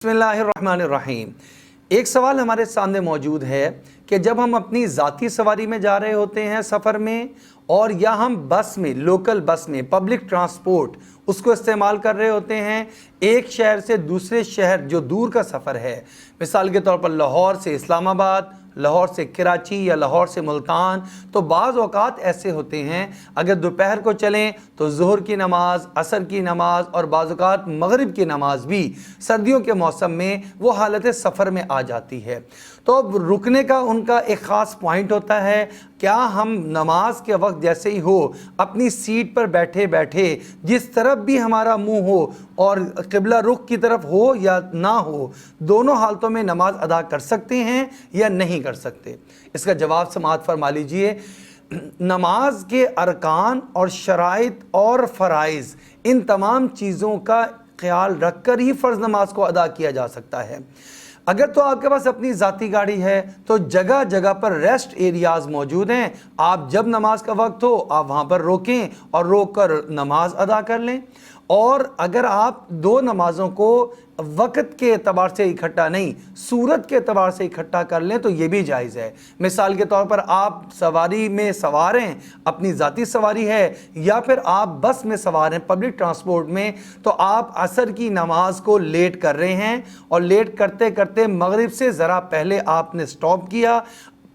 बिस्मिल्लाहिर्रहमानिर्रहीम। एक सवाल हमारे सामने मौजूद है कि जब हम अपनी ज़ाती सवारी में जा रहे होते हैं सफ़र में, और या हम बस में, लोकल बस में, पब्लिक ट्रांसपोर्ट उसको इस्तेमाल कर रहे होते हैं, एक शहर से दूसरे शहर जो दूर का सफ़र है, मिसाल के तौर पर लाहौर से इस्लामाबाद, लाहौर से कराची या लाहौर से मुल्तान, तो बाज़ औक़ात ऐसे होते हैं अगर दोपहर को चलें तो ज़ोहर की नमाज़, असर की नमाज़ और बाज़ औक़ात मग़रिब की नमाज़ भी सर्दियों के मौसम में वो हालत सफ़र में आ जाती है। तो अब रुकने का उनका एक ख़ास पॉइंट होता है। क्या हम नमाज के वक्त जैसे ही हो अपनी सीट पर बैठे बैठे जिस तरफ भी हमारा मुंह हो और क़िबला रुख की तरफ हो या ना हो, दोनों हालतों में नमाज अदा कर सकते हैं या नहीं कर सकते? इसका जवाब समाअत फरमा लीजिए। नमाज के अरकान और शराइत और फ़राइज़, इन तमाम चीज़ों का ख्याल रख कर ही फ़र्ज़ नमाज को अदा किया जा सकता है। अगर तो आपके पास अपनी ज़ाती गाड़ी है तो जगह जगह पर रेस्ट एरियाज़ मौजूद हैं। आप जब नमाज का वक्त हो आप वहाँ पर रोकें और रोक कर नमाज अदा कर लें। और अगर आप दो नमाज़ों को वक़्त के एतबार से इकट्ठा नहीं, सूरत के एतबार से इकट्ठा कर लें तो ये भी जायज़ है। मिसाल के तौर पर आप सवारी में सवार हैं, अपनी ज़ाती सवारी है, या फिर आप बस में सवार हैं पब्लिक ट्रांसपोर्ट में, तो आप असर की नमाज को लेट कर रहे हैं और लेट करते करते मगरिब से ज़रा पहले आपने स्टॉप किया।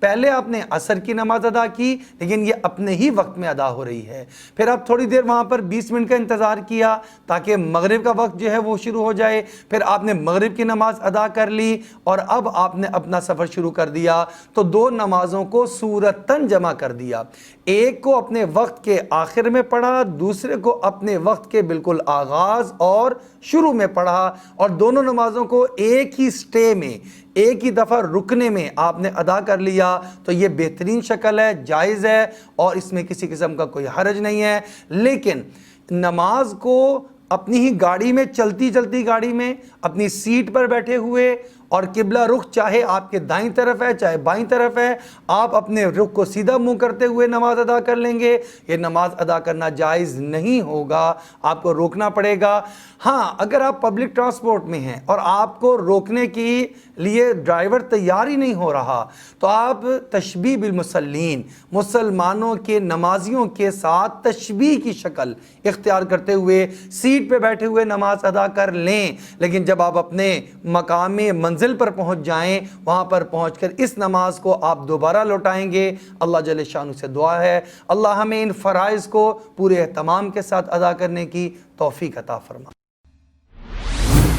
पहले आपने असर की नमाज अदा की लेकिन ये अपने ही वक्त में अदा हो रही है। फिर आप थोड़ी देर वहाँ पर 20 मिनट का इंतज़ार किया ताकि मगरिब का वक्त जो है वो शुरू हो जाए। फिर आपने मगरिब की नमाज अदा कर ली और अब आपने अपना सफ़र शुरू कर दिया। तो दो नमाज़ों को सूरतन जमा कर दिया। एक को अपने वक्त के आखिर में पढ़ा, दूसरे को अपने वक्त के बिल्कुल आगाज़ और शुरू में पढ़ा, और दोनों नमाज़ों को एक ही स्टे में, एक ही दफ़ा रुकने में आपने अदा कर लिया। तो ये बेहतरीन शक्ल है, जायज़ है और इसमें किसी किस्म का कोई हरज नहीं है। लेकिन नमाज को अपनी ही गाड़ी में, चलती चलती गाड़ी में, अपनी सीट पर बैठे हुए, और किबला रुख चाहे आपके दाईं तरफ है चाहे बाईं तरफ है, आप अपने रुख को सीधा मुंह करते हुए नमाज अदा कर लेंगे। ये नमाज अदा करना जायज़ नहीं होगा, आपको रोकना पड़ेगा। हाँ, अगर आप पब्लिक ट्रांसपोर्ट में हैं और आपको रोकने के लिए ड्राइवर तैयार ही नहीं हो रहा, तो आप तशबीह बिल मुसल्लीन, मुसलमानों के नमाजियों के साथ तशबीह की शक्ल इख्तियार करते हुए सीट पे बैठे हुए नमाज अदा कर लें। लेकिन जब आप अपने मकाम मंजिल पर पहुंच जाएं, वहां पर पहुंचकर इस नमाज को आप दोबारा लौटाएंगे। अल्लाह जल्ले शानु से दुआ है अल्लाह हमें इन फ़राइज़ को पूरे एहतमाम के साथ अदा करने की तौफीक अता फरमा।